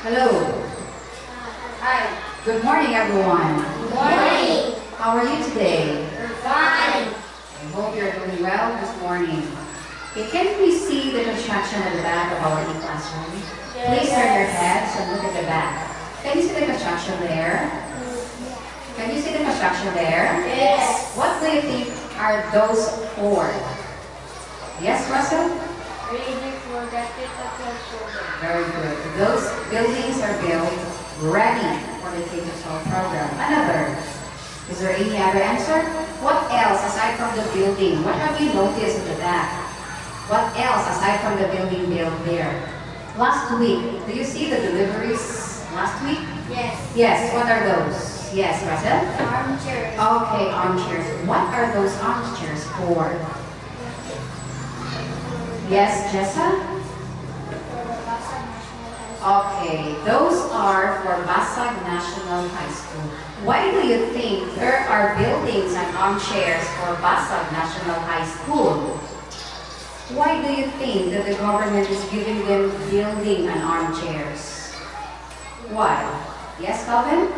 Hello. Hi. Good morning, everyone. Good morning. How are you today? We're fine. I hope you're doing well this morning. Okay, can we see the construction at the back of our classroom? Please turn your heads and look at the back. Can you see the construction there? Can you see the construction there? Yes. What do you think are those for? Yes, Russell? Ready for the K-12 program. Very good. Those buildings are built ready for the K-12 program. Another. Is there any other answer? What else aside from the building? What have you noticed in the back? What else aside from the building built there? Last week, do you see the deliveries last week? Yes. Yes. What are those? Yes, Russell? Armchairs. Okay, armchairs. What are those armchairs for? Yes, Jessa? Okay, those are for Basag National High School. Why do you think there are buildings and armchairs for Basag National High School? Why do you think that the government is giving them building and armchairs? Why? Yes, Calvin?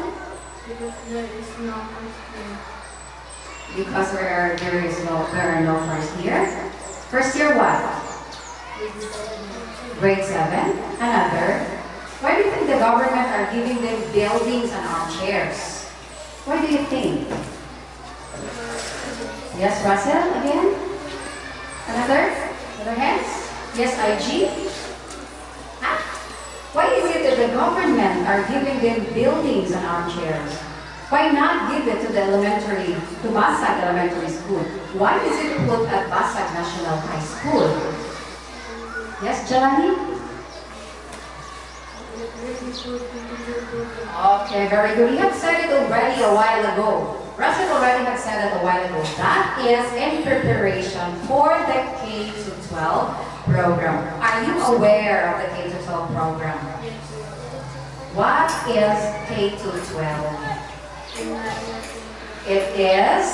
Because there is no first year. Because there are no first year. First year what? Grade 7. Another. Why do you think the government are giving them buildings and armchairs? Why do you think? Yes, Russell, again? Another? Other hands? Yes, IG? Ah, why is it that the government are giving them buildings and armchairs? Why not give it to the to Basag Elementary School? Why is it put at Basag National High School? Yes, Jelani? Okay, very good. You have said it already a while ago. Russell already had said it a while ago. That is in preparation for the K-12 program. Are you aware of the K-12 program? What is K-12? It is...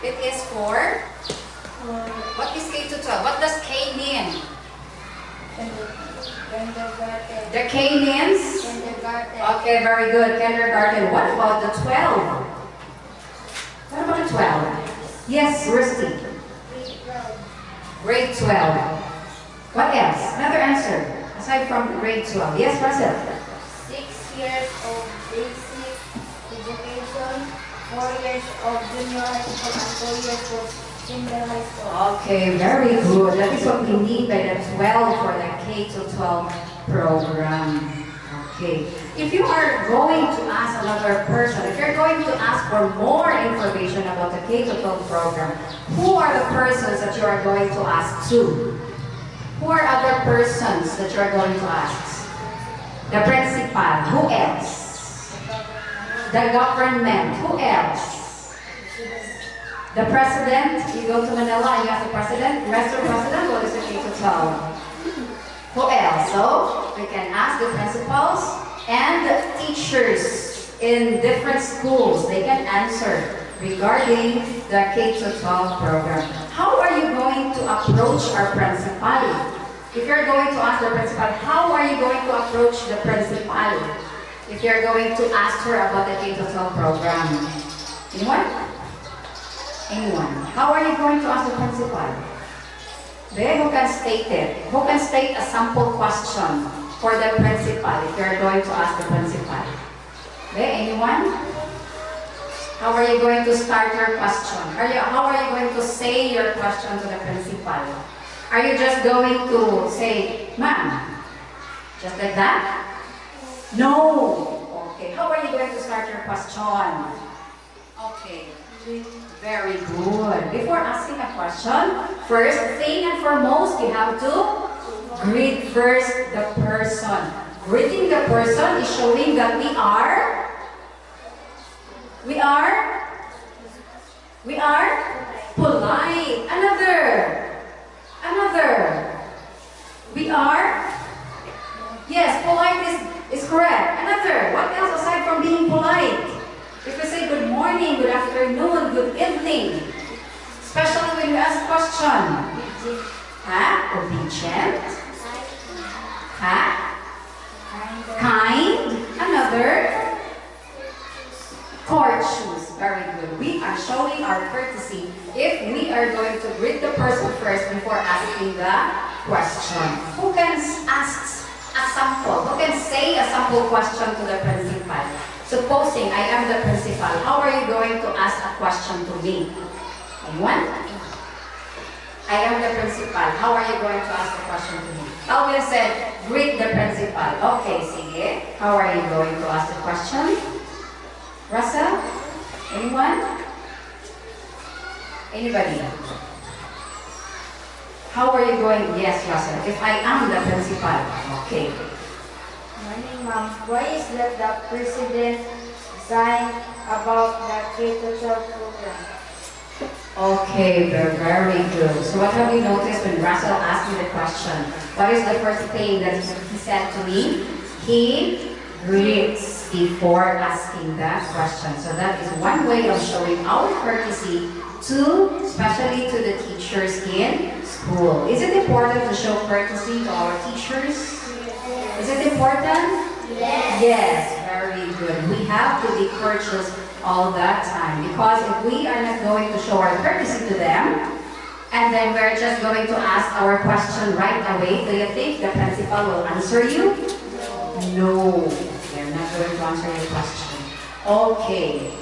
It is for... What is K-12? What does K mean? Kindergarten. The K means? Kindergarten. Okay, very good. Kindergarten. What about the 12? What about the 12? Yes, Rusty. Grade 12. Grade 12. What else? Another answer. Aside from grade 12. Yes, Russell? 6 years of basic education, 4 years of junior high school, and 2 years of senior high school. Okay, very good. That is what we mean by the 12 for the K-12 program. Okay. If you are going to ask another person, if you're going to ask for more information about the K-12 program, who are the persons that you are going to ask to? Who are other persons that you are going to ask? The principal. Who else? The government. Who else? The president. You go to Manila and you ask the president. Mr. President, what is the K-12? Who else? So, we can ask the principals and the teachers in different schools. They can answer regarding the K-12 program. How are you going to approach our principal? If you're going to ask the principal, how are you going to approach the principal? If you're going to ask her about the K-12 program. Anyone? Anyone? How are you going to ask the principal? There, who can state it? Who can state a sample question for the principal if you're going to ask the principal? There, anyone? How are you going to start your question? How are you going to say your question to the principal? Are you just going to say, ma'am, just like that? No. Okay. How are you going to start your question? Okay. Very good. Before asking a question, first thing and foremost, you have to greet first the person. Greeting the person is showing that we are polite. Another. We are, yes, polite is correct. Another. What else aside from being polite? If we say good morning, good afternoon, good evening, especially when you ask a question. Ha? Obedient. Ha? Kind. Another. Courteous. Very good. We are showing our courtesy if we are going to greet the person first before asking the question. Who can ask a sample? Who can say a sample question to the principal? Supposing I am the principal, how are you going to ask a question to me? Anyone? I am the principal. How are you going to ask a question to me? Alvin said, greet the principal. Okay, sige. How are you going to ask the question? Russell? Anyone? Anybody? How are you going? Yes, Russell. If I am the principal. Okay. Morning, ma'am. Why is that the president signed about the K-12 program? Okay, very good. So what have you noticed when Russell asked me the question? What is the first thing that he said to me? He greets before asking the question. So that is one way of showing our courtesy to, especially to the teachers in school. Is it important to show courtesy to our teachers? Is it important? Yes. Yes, very good. We have to be courteous all that time, because if we are not going to show our courtesy to them, and then we're just going to ask our question right away, do you think the principal will answer you? No, they're not going to answer your question. Okay.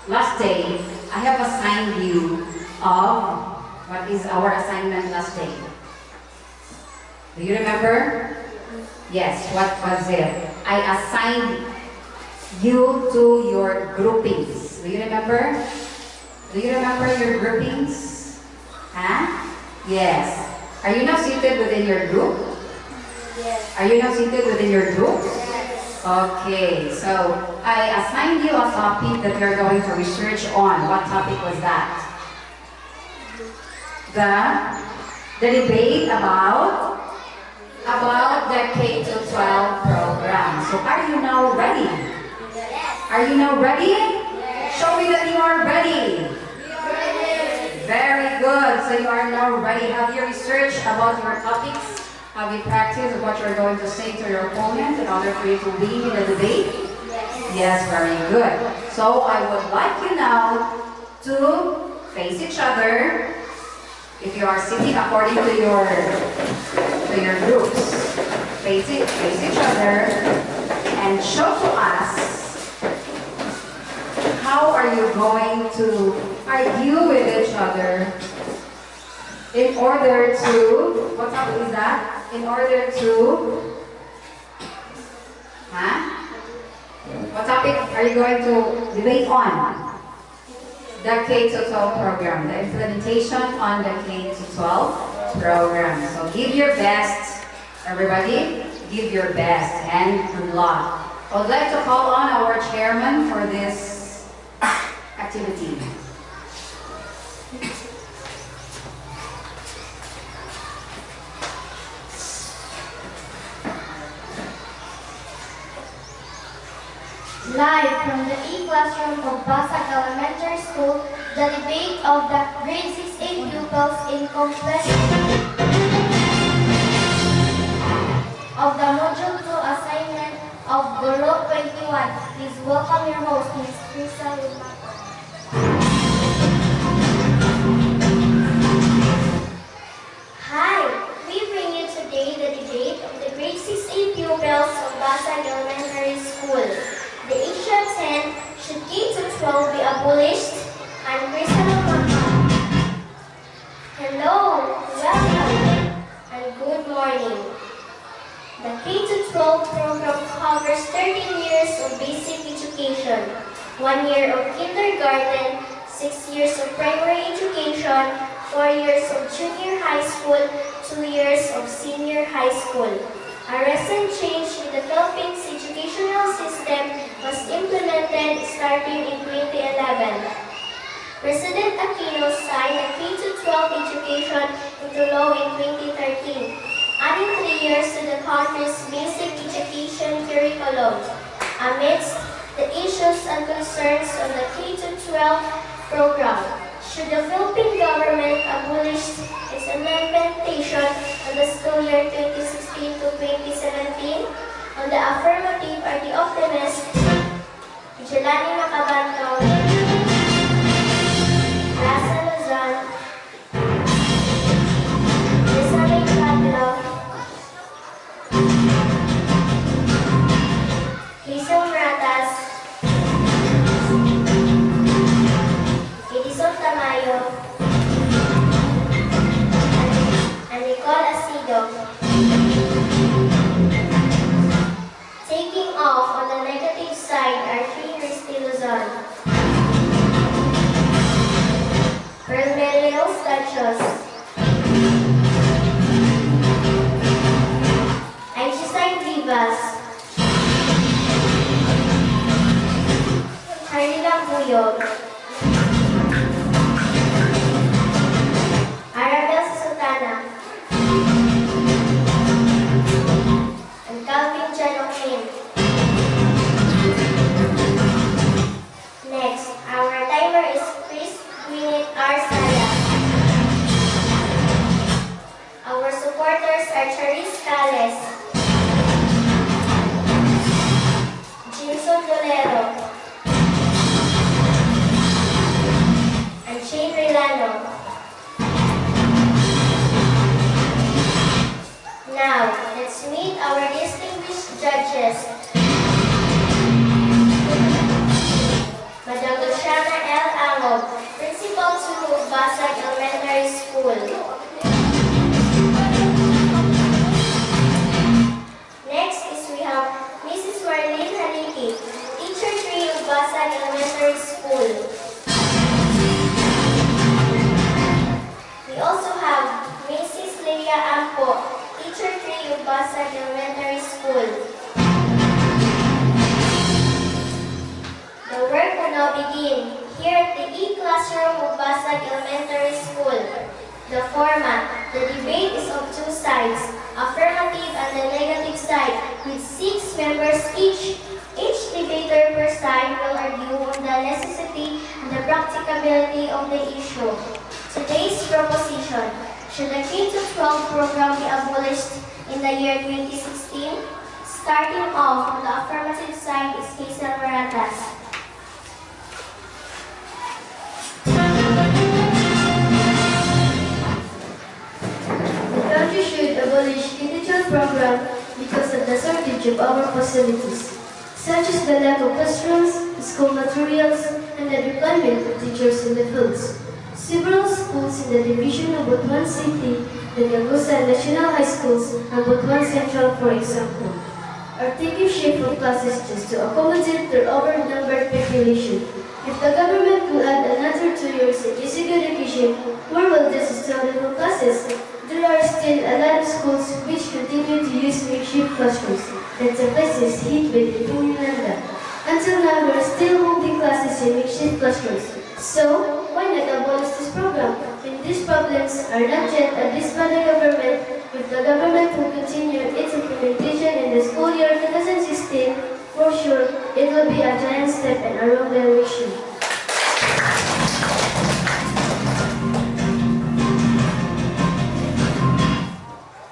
Last day, I have assigned you of what is our assignment last day. Do you remember? Yes, what was it? I assigned you to your groupings. Do you remember? Do you remember your groupings? Huh? Yes. Are you now seated within your group? Yes. Are you now seated within your group? Yes. Okay, so I assigned you a topic that you're going to research on. What topic was that? The debate about the K-12 program. So are you now ready? Yes. Are you now ready? Yes. Show me that you are ready. We are ready. Very good. So you are now ready. Have you researched about your topics? Have you practiced what you're going to say to your opponent in order for you to win in the debate? Yes. Yes, very good. So I would like you now to face each other. If you are sitting according to your groups, face each other and show to us how are you going to argue with each other in order to, what topic is that? In order to, what topic are you going to debate on? The K-12 program, the implementation on the K-12 program. So give your best, everybody, give your best and good luck. I would like to call on our chairman for this activity. Live from the E-classroom of Basag Elementary School, the debate of the grade 6A pupils in complex of the Module 2 assignment of Guro21. Please welcome your host, Ms. Crystal Lumato. Hi, we bring you today the debate of the grade 6A pupils of Basag Elementary School. The age of 10, should K-12 be abolished? I'm Crystal Lumato. Hello, welcome, and good morning. The K-12 program covers 13 years of basic education, 1 year of kindergarten, 6 years of primary education, 4 years of junior high school, 2 years of senior high school. A recent change in the Philippines educational system was implemented starting in 2011. President Aquino signed the K-12 education into law in 2013, adding 3 years to the country's basic education curriculum. Amidst the issues and concerns of the K-12 program, Should the Philippine government abolish its implementation on the school year 2016 to 2017? On the affirmative are the optimists, Jelani Macabancaw, Rasa Luzon, Rizal Pablo, Hazel Ratas, Edison Tamayo, and Nicole Asido. Taking off on the negative side are 3 Risty Luzon, Permelio Stachos, Aishisay Vivas, Charlie Lambuyog, Arabel Sutana, and Calvin Janongin. Next, our timer is Chris Gwyneth Arsaya. Our supporters are Charis Cales, Jimson Dolero, and Shane Rilano. Now, let's meet our distinguished judges. Madam Luciana L. Angog, Principal to Basag Elementary School. Next is we have Mrs. Marlene Haliki, Teacher 3 of Basag Elementary School. We also have Mrs. Leia Ampo, Teacher 3 of Basag Elementary School. The work will now begin here at the E-Classroom of Basag Elementary School. The format, the debate is of 2 sides, affirmative and the negative side, with 6 members each. Each debater per side will argue on the necessity and the practicability of the issue. Today's proposition: should the K-12 program be abolished in the year 2016? Starting off on the affirmative side is Hazel Maratas. The country should abolish K-12 program because of the shortage of our facilities, such as the lack of classrooms, school materials, and the deployment of teachers in the fields. Several schools in the division of Butuan City, the Negusa National High Schools, and Butuan Central, for example, are taking shape of classes just to accommodate their overnumbered population. If the government will add another 2 years in basic education, where will this historical classes? There are still a lot of schools which continue to use makeshift classrooms and the places hit by the Punyulanda. Until now, we are still holding classes in makeshift classrooms. So, why not abolish this program? If these problems are not yet addressed by the government, if the government will continue its implementation in the school year 2016, for sure, it will be a giant step in a wrong direction.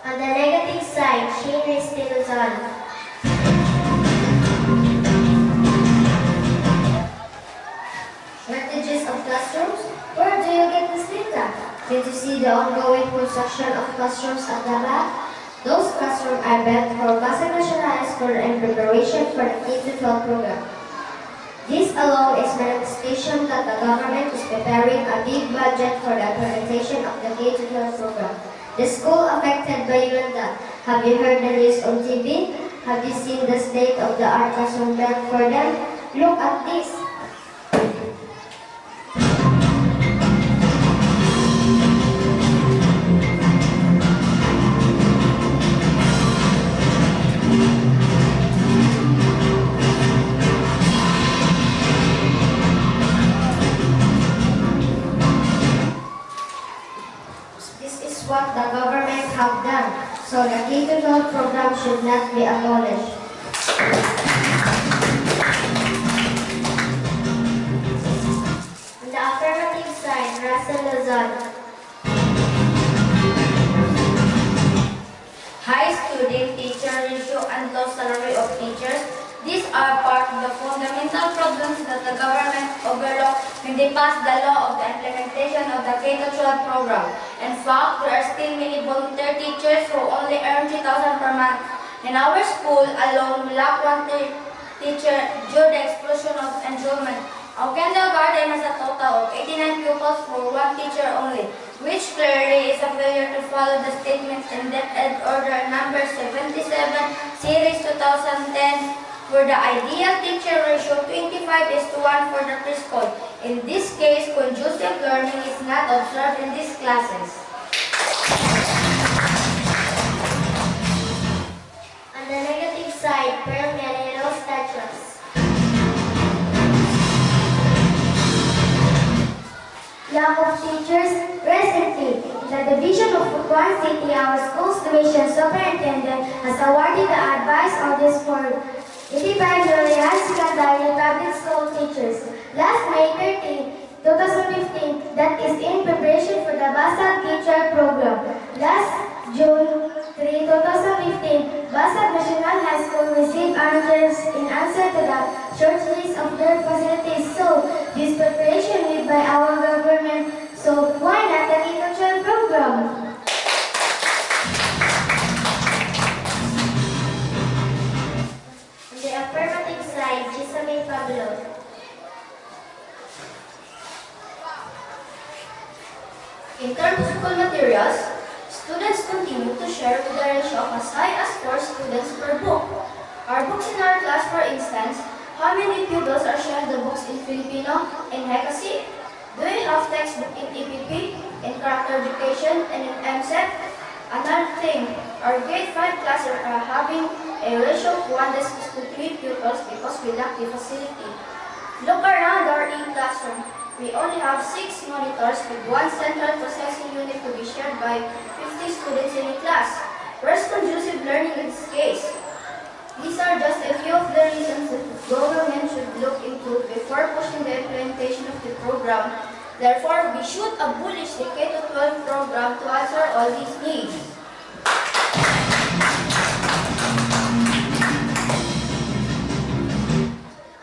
On the negative side, Shane is still on. Shortages of classrooms? Where do you get this data? Did you see the ongoing construction of classrooms at the back? Those classrooms are built for Basag National High School in preparation for the K-12 program. This alone is manifestation that the government is preparing a big budget for the implementation of the K-12 program. The school affected by Yolanda. Have you heard the news on TV? Have you seen the state of the art classroom built for them? Look at this. What the government have done, so the K-12 program should not be abolished. On the affirmative side, Russell Luzon. High student-teacher ratio and low salary of teachers. These are part of the fundamental problems that the government overlooked when they passed the law of the implementation of the K-12 program. In fact, there are still many volunteer teachers who only earn 3,000 per month. In our school alone, we lack one teacher due to the explosion of enrollment. Our kindergarten has a total of 89 pupils for one teacher only, which clearly is a failure to follow the statements in Debt Ed Order number 77, Series 2010, for the ideal teacher ratio 25:1 for the preschool. In this case, conducive learning is not observed in these classes. On the negative side, pyramidal structures. Lack of teachers. Recently, the Division of Butuan City, our school's division superintendent, has awarded the advice orders for 85 million secondary public school teachers. Last May 13, 2015, that is in preparation for the Basal Teacher Program. Last June 3, 2015, Basal National High School received answers in answer to the short list of their facilities. So, this preparation made by our government, so why not the K-12 program? On the affirmative side, Gisame Pablo. In terms of school materials, students continue to share with a ratio of as high as 4 students per book. Our books in our class, for instance, how many pupils are sharing the books in Filipino, in Hekasi? Do we have textbook in EPP, in character education, and in MSET? Another thing, our grade 5 classes are having a ratio of 1:3 pupils because we lack the facility. Look around our e-classroom. We only have 6 monitors with one central processing unit to be shared by 50 students in a class. Where's conducive learning in this case? These are just a few of the reasons that the government should look into before pushing the implementation of the program. Therefore, we should abolish the K-12 program to answer all these needs.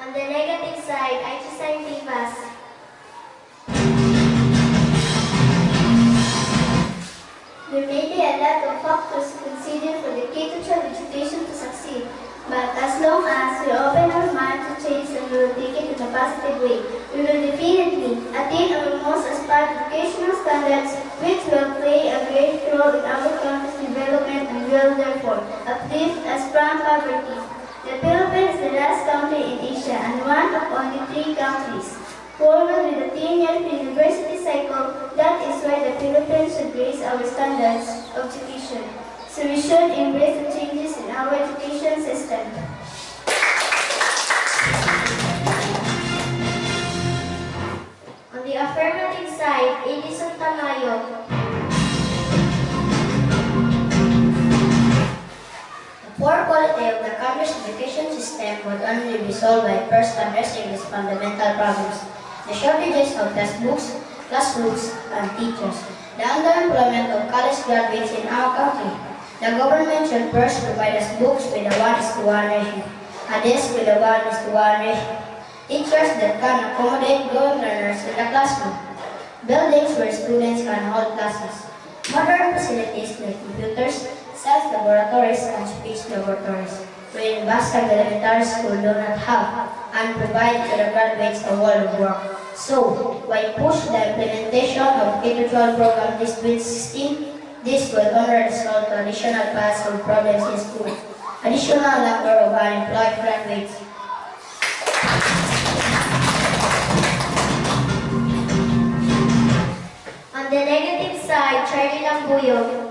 On the negative side, IT Tivas. There may be a lot of factors to consider for the K-12 education to succeed, but as long as we open our mind to change and we will take it in a positive way, we will definitely attain our most aspired educational standards, which will play a great role in our country's development and will therefore uplift us from poverty. The Philippines is the last country in Asia and one of only 3 countries forward with a 10-year university cycle. That is why the Philippines should raise our standards of education. So we should embrace the changes in our education system. On the affirmative side, Edison Tamayo. The poor quality of the country's education system would only be solved by first addressing these fundamental problems: the shortages of textbooks, classrooms, and teachers, the underemployment of college graduates in our country. The government should first provide us books with a 1:1 ratio, a desk with a 1:1 ratio, teachers that can accommodate growing learners in the classroom, buildings where students can hold classes, modern facilities like computers, science laboratories, and speech laboratories, wherein Basag Elementary School do not have, and provide to the graduates a wall of work. So, why push the implementation of K-12 program this 2016? This will only result to additional piles of problems in school, additional number of unemployed graduates. On the negative side, Charlie Lambuyo.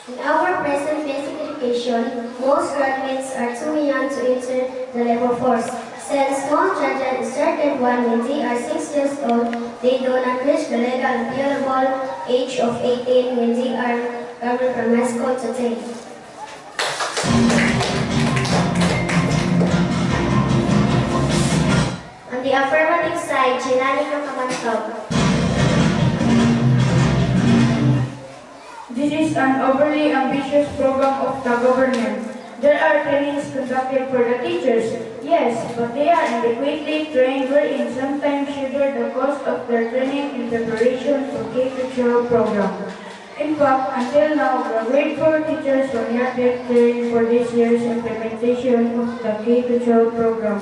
In our present basic education, most graduates are too young to enter the labor force. Since most children started when they are 6 years old, they do not reach the legal and viewable age of 18 when they are coming from high school to 10. On the affirmative side, Jenani Kakamantog. This is an overly ambitious program of the government. There are trainings conducted for the teachers, yes, but they are inadequately trained wherein sometimes sugar the cost of their training in preparation for K-12 program. In fact, until now, the grade 4 teachers were not yet trained for this year's implementation of the K-12 program.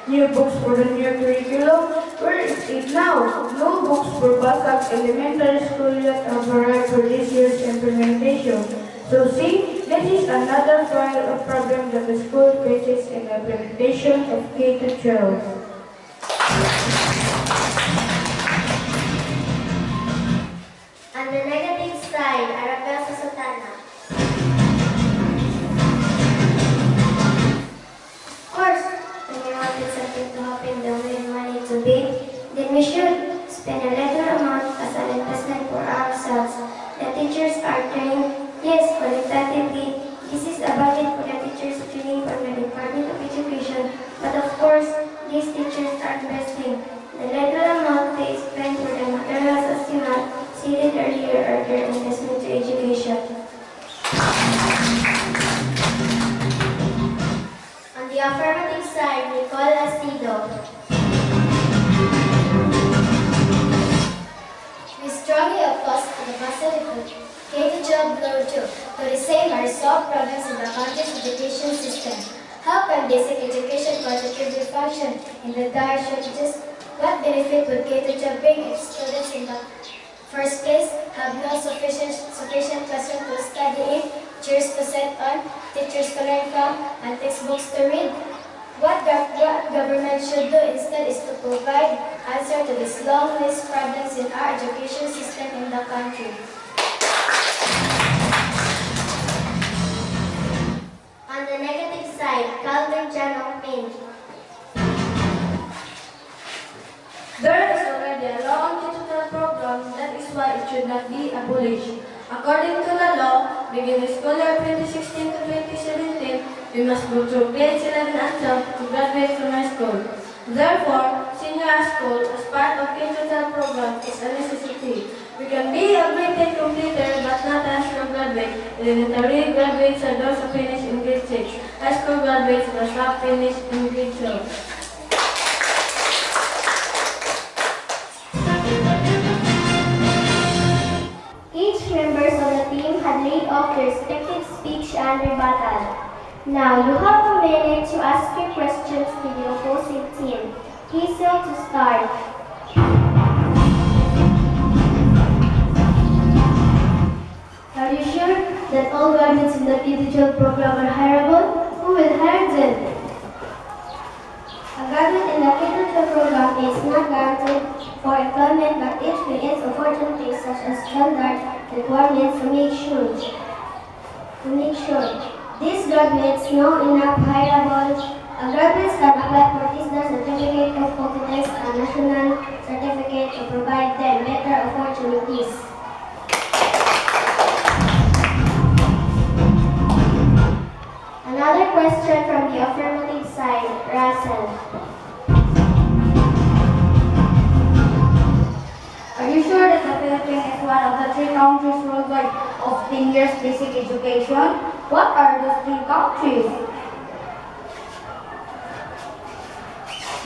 New books for the new curriculum? Where is it now? No books for Basag Elementary School yet have arrived for this year's implementation. So see, this is another file of problem that the school faces in the implementation of K-12. On the negative side, Arabel Susutana. Of course, when you wanted something to happen the way we want it to be, then we should spend a little amount as an investment for ourselves. The teachers are trained, yes, qualitatively. This is a budget for the teachers training from the Department of Education, but of course, these teachers are investing. The little amount they spend for the materials as you have stated earlier are their investment to education. On the affirmative side, Nicole Astido. We strongly oppose the possibility K-12 blow to the same or solve problems in the country's education system. How can basic education positively function in the dire shortages? What benefit would K-12 bring if students in the first place have no sufficient classroom to study in, chairs to sit on, teachers to learn from, and textbooks to read? What government should do instead is to provide answer to these long list problems in our education system in the country. On the negative side, Calvin Janong Pin. There is already a law on digital program, that is why it should not be abolished. According to the law, beginning school year 2016 to 2017, we must go through grades 11 and 12 to graduate from high school. Therefore, senior high school as part of K-12 program is a necessity. We can be a grade 10 completer but not a high school graduate. Elementary graduates are those who finish in grade 6. High school graduates must have finished in grade 12. Each members of the team had laid off their respective speech and rebuttal. Now you have a minute to ask your questions to the opposing team. Hazel to start. Are you sure that all graduates in the K-12 program are hireable? Who will hire them? A graduate in the K-12 program is not guaranteed for employment, but it creates opportunities such as standard requirements to make sure these graduates know enough hireable. Graduates can apply for TISDA certificate of competence and national certificate to provide them better opportunities. Another question from the affirmative side, Russell. Are you sure that the Philippines is one of the 3 countries worldwide of 10 years basic education? What are those 3 countries?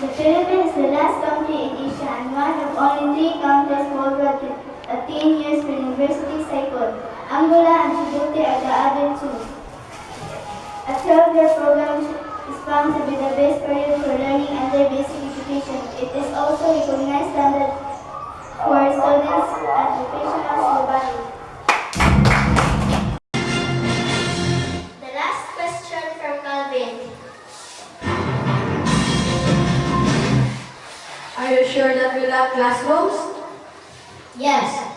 The Philippines is the last country in Asia and one of only 3 countries worldwide with a 10 years per university cycle. Angola and Djibouti are the other 2. A 12-year program is found to be the best period for learning under basic education. It is also recognized standard for students and professionals globally. The last question from Calvin. Are you sure that we lack classrooms? Yes.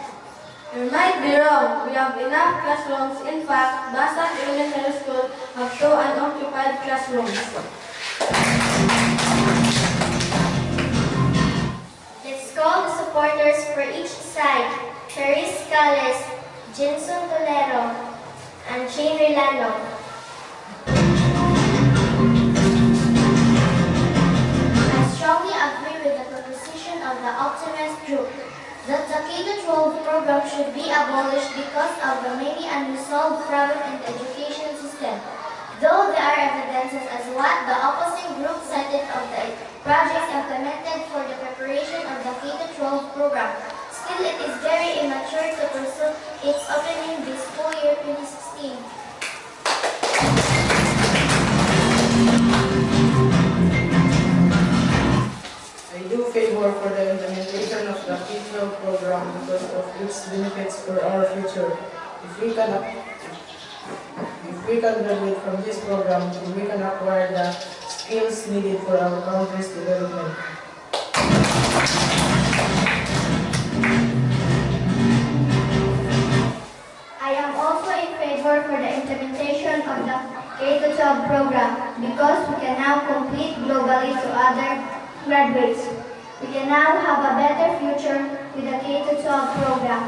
You might be wrong. We have enough classrooms. In fact, Basag Elementary School have 2 unoccupied classrooms. Let's call the supporters for each side. Charis Cales, Jinson Tolero, and Shane Rilano. I strongly agree with the K-12 program should be abolished because of the many unresolved problems in the education system. Though there are evidences as what the opposing group cited of the projects implemented for the preparation of the K-12 program, still it is very immature to pursue its opening this school year 2016. I do favor for the implementation of the K-12 program because of its benefits for our future. If we can graduate from this program, we can acquire the skills needed for our country's development. I am also in favor for the implementation of the K-12 program because we can now compete globally to other graduates. We can now have a better future with the K-12 program.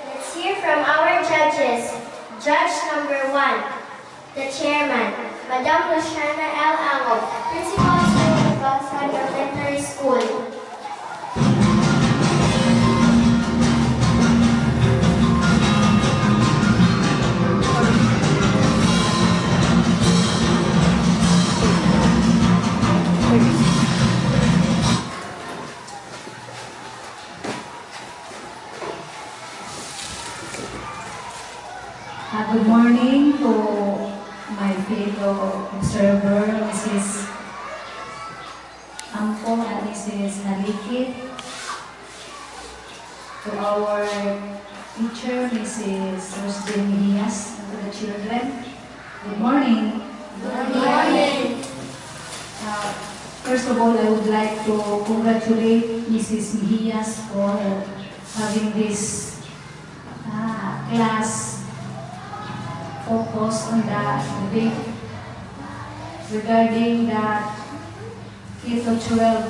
Let's hear from our judges. Judge number 1, the chairman, Madam Luciana L. Ango, Principal of Bangsang Elementary School. Good morning to my fellow observer, Mrs. Ampo and Mrs. Nalikit, to our teacher, Mrs. Rosdin Mias, and to the children. Good morning. Good morning. First of all, I would like to congratulate Mrs. Mias for having this class focus on the debate regarding the K-12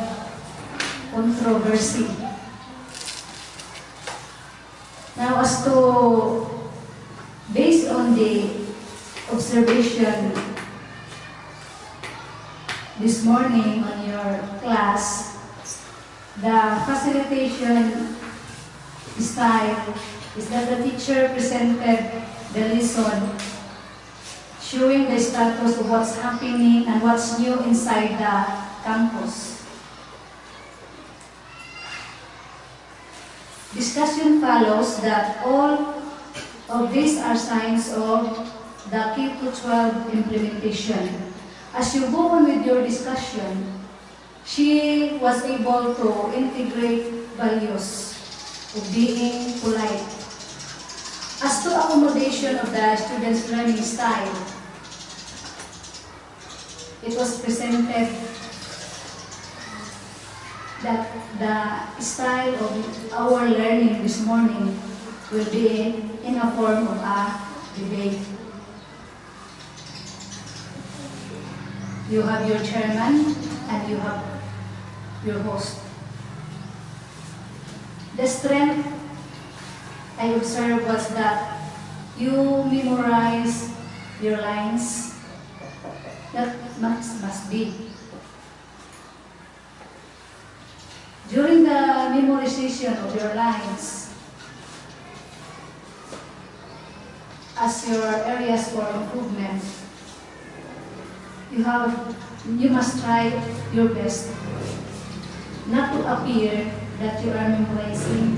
controversy. Now, based on the observation this morning on your class, the facilitation style is that the teacher presented the lesson showing the status of what's happening and what's new inside the campus. Discussion follows that all of these are signs of the K-12 implementation. As you go on with your discussion, she was able to integrate values of being polite. As to accommodation of the students' learning style, it was presented that the style of our learning this morning will be in a form of a debate. You have your chairman and you have your host. The strength I observed was that you memorize your lines. That must be. During the memorization of your lines, as your areas for improvement, you must try your best not to appear that you are memorizing.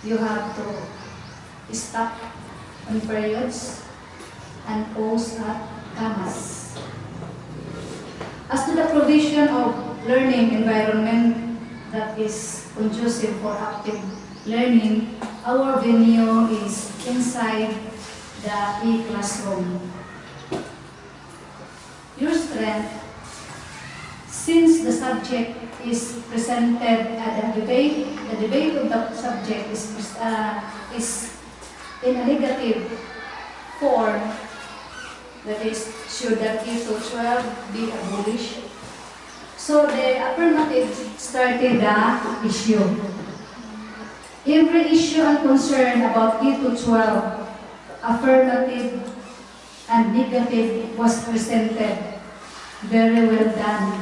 You have to stop on periods and pause at commas. As to the provision of learning environment that is conducive for active learning, our venue is inside the e-classroom. Your strength, since the subject is presented at the debate of the subject is in a negative form, that is, should the K-12 be abolished? So the affirmative started the issue. Every issue and concern about K-12, affirmative and negative was presented. Very well done.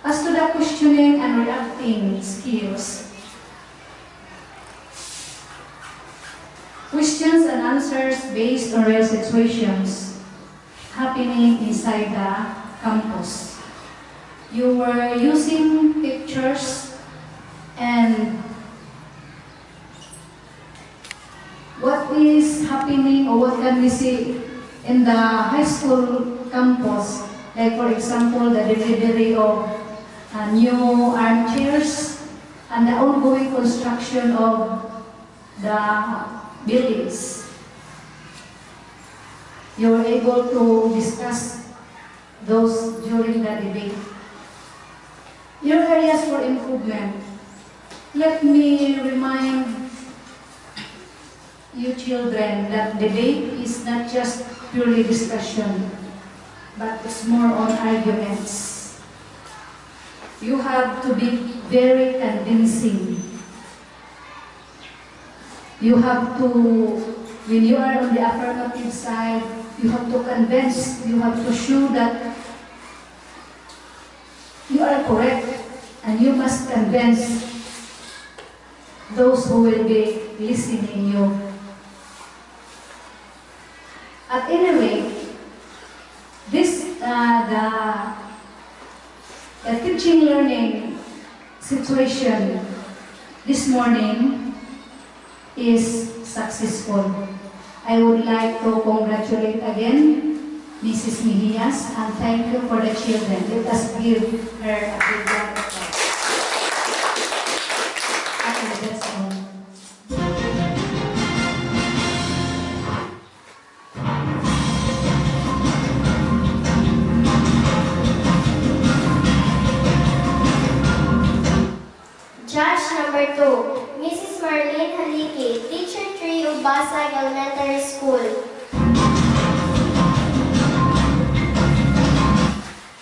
As to the questioning and reacting skills, questions and answers based on real situations happening inside the campus. You were using pictures and what is happening or what can we see in the high school campus, like for example the delivery of new armchairs and the ongoing construction of the buildings. You were able to discuss those during the debate. Your areas for improvement. Let me remind you children that debate is not just purely discussion, but it's more on arguments. You have to be very convincing. You have to, when you are on the affirmative side, you have to convince, you have to show that you are correct, and you must convince those who will be listening you. At any rate, this the teaching learning situation this morning is successful. I would like to congratulate again Mrs. Mejias and thank you for the children. Let us give her a big round of applause. Okay, that's all. Judge number 2, Mrs. Marlene Haliki, Teacher 3 of Basag Elementary School.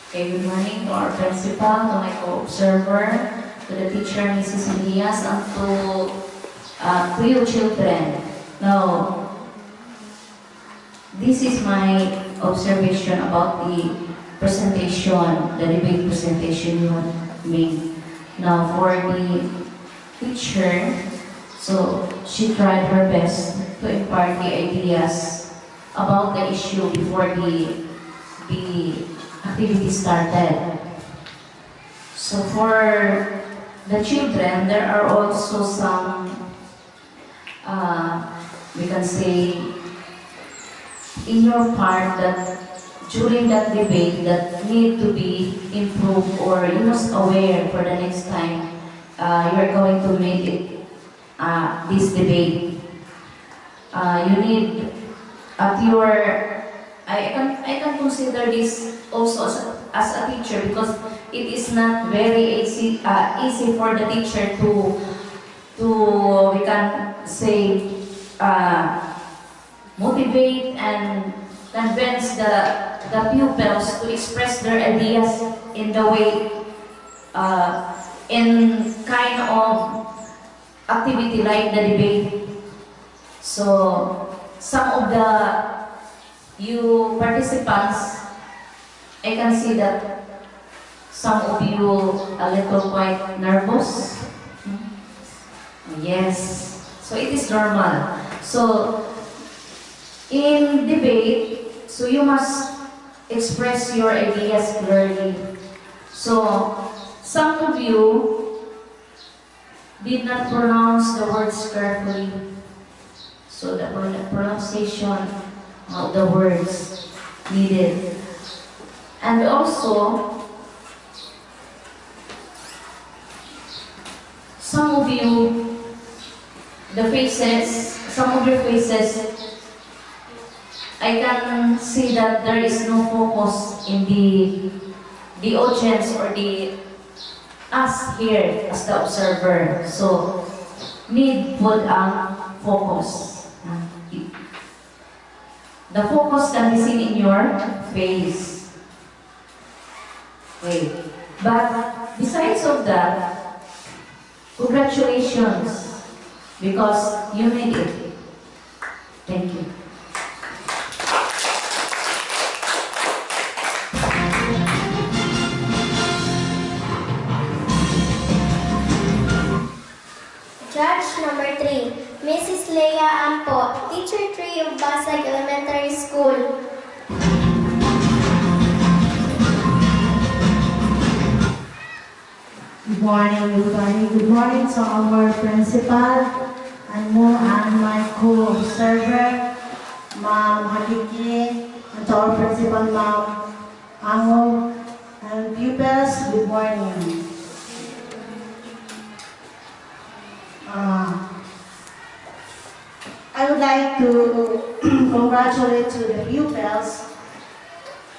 Okay, good morning to our principal, to my co-observer, to the teacher, Mrs. Elias, and to you children. Now, this is my observation about the presentation, the debate presentation you made. Now, for the teacher, so she tried her best to impart the ideas about the issue before the activity started. So for the children, there are also some, we can say, in your part that during that debate that need to be improved or you must aware for the next time you are going to make it this debate. You need at your I can consider this also as a teacher because it is not very easy for the teacher to we can say motivate and convince the pupils to express their ideas in the way in kind of activity like the debate. So some of you participants, I can see that some of you a little quite nervous. Yes, so it is normal. So in debate, so you must express your ideas clearly. So some of you did not pronounce the words carefully. So the pronunciation of the words needed. And also, some of you, some of your faces, I can see that there is no focus in the audience or us here as the observer. So, need put focus. The focus can be seen in your face. Wait. But besides of that, congratulations because you made it. Thank you. Judge number 3, Mrs. Leia Ampo, Teacher 3 of Basag Elementary School. Good morning, everybody. Good morning to our principal and my co-observer, Ma'am Hakiki, and to our principal, Ma'am Ango, and pupils, good morning. I would like to congratulate to the pupils.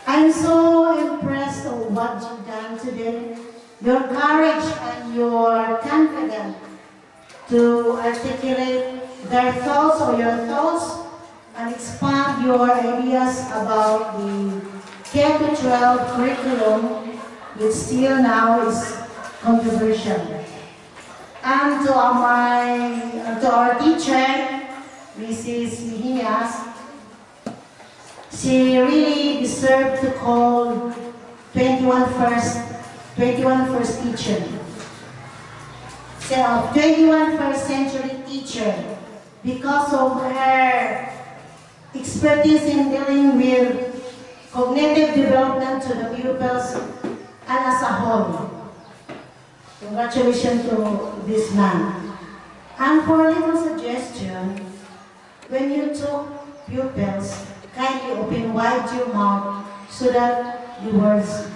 I'm so impressed of what you've done today. Your courage and your confidence to articulate their thoughts or your thoughts and expand your ideas about the K-12 curriculum, which still now is controversial. And to our teacher, Mrs. Mejias, she really deserved to call 21 first teacher. So, 21st century teacher, because of her expertise in dealing with cognitive development to the pupils and as a whole. Congratulations to this man. And for a little suggestion, when you talk pupils, kindly open wide your mouth so that the words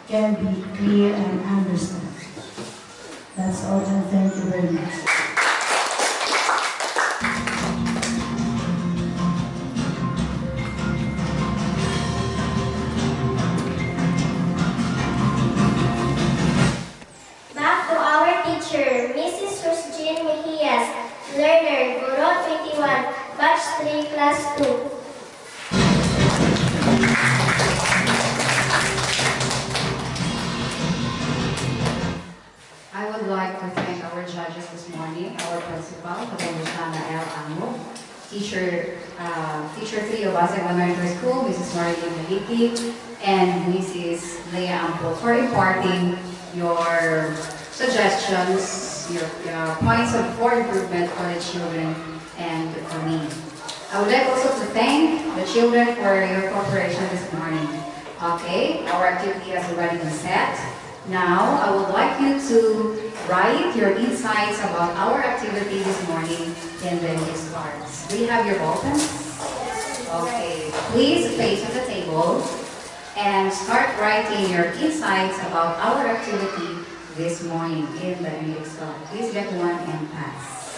can be clear and understood. That's all, and thank you very much. Back to our teacher, Mrs. Rosjean Mejias, learner, Guro21, batch 3, class 2. I would like to thank our judges this morning, our principal, Madam Rosana L. Amo, teacher 3 of Basag Elementary School, Mrs. Marilyn Maliki, and Mrs. Leia Ampo for imparting your suggestions, your points for improvement for the children and for me. I would like also to thank the children for your cooperation this morning. Okay, our activity has already been set. Now, I would like you to write your insights about our activity this morning in the index cards. Do you have your ball pens? Okay, please face at the table and start writing your insights about our activity this morning in the index card. Please get one and pass.